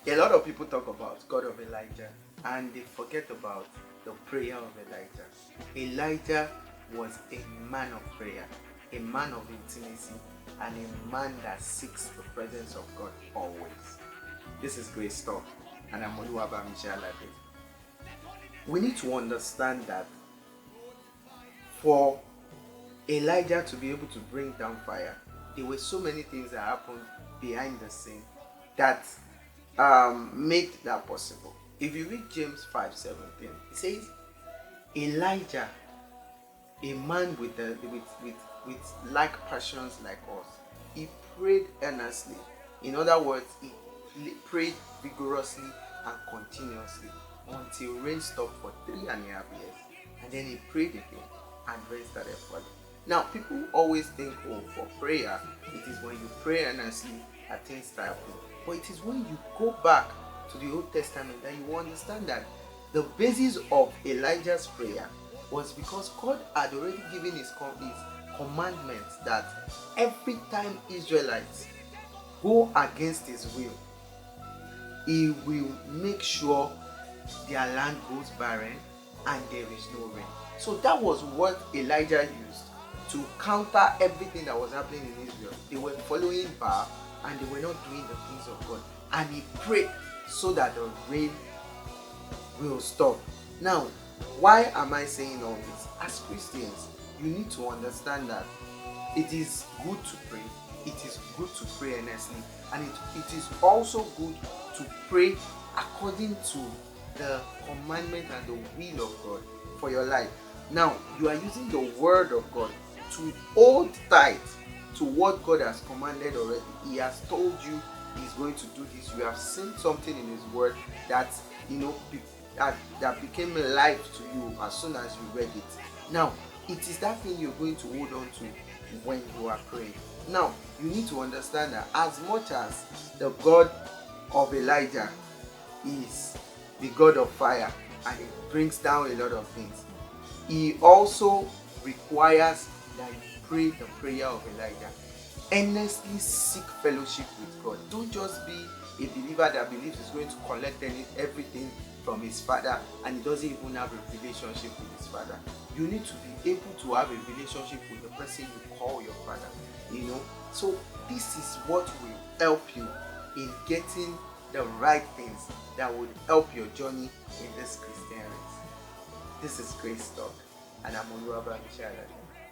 A lot of people talk about God of Elijah and they forget about the prayer of Elijah. Elijah was a man of prayer, a man of intimacy, and a man that seeks the presence of God always. This is great stuff, and I'm Oluwabami Shalade. We need to understand that for Elijah to be able to bring down fire, there were so many things that happened behind the scene that made that possible. If you read James 5:17, it says, Elijah, a man with like passions like us, he prayed earnestly. In other words, he prayed vigorously and continuously until rain stopped for 3.5 years. And then he prayed again and rain started falling. Now, people always think, oh, for prayer, it is when you pray earnestly that things start happening. But it is when you go back to the Old Testament that you understand that the basis of Elijah's prayer was because God had already given his commandments that every time Israelites go against his will, he will make sure their land goes barren and there is no rain. So that was what Elijah used to counter everything that was happening in Israel. They were following Baal and they were not doing the things of God. And he prayed so that the rain will stop. Now, why am I saying all this? As Christians, you need to understand that it is good to pray. It is good to pray earnestly. And it is also good to pray according to the commandment and the will of God for your life. Now, you are using the word of God to hold tight to what God has commanded already. He has told you he's going to do this. You have seen something in his word that that became life to you as soon as you read it. Now, it is that thing you're going to hold on to when you are praying. Now, you need to understand that as much as the God of Elijah is the God of fire and it brings down a lot of things, he also requires that you pray the prayer of Elijah. Earnestly seek fellowship with God. Don't just be a believer that believes he's going to collect everything from his father and he doesn't even have a relationship with his father. You need to be able to have a relationship with the person you call your father. So this is what will help you in getting the right things that would help your journey in this Christian race. This is great stuff, and I'm Oluwabami Shalade.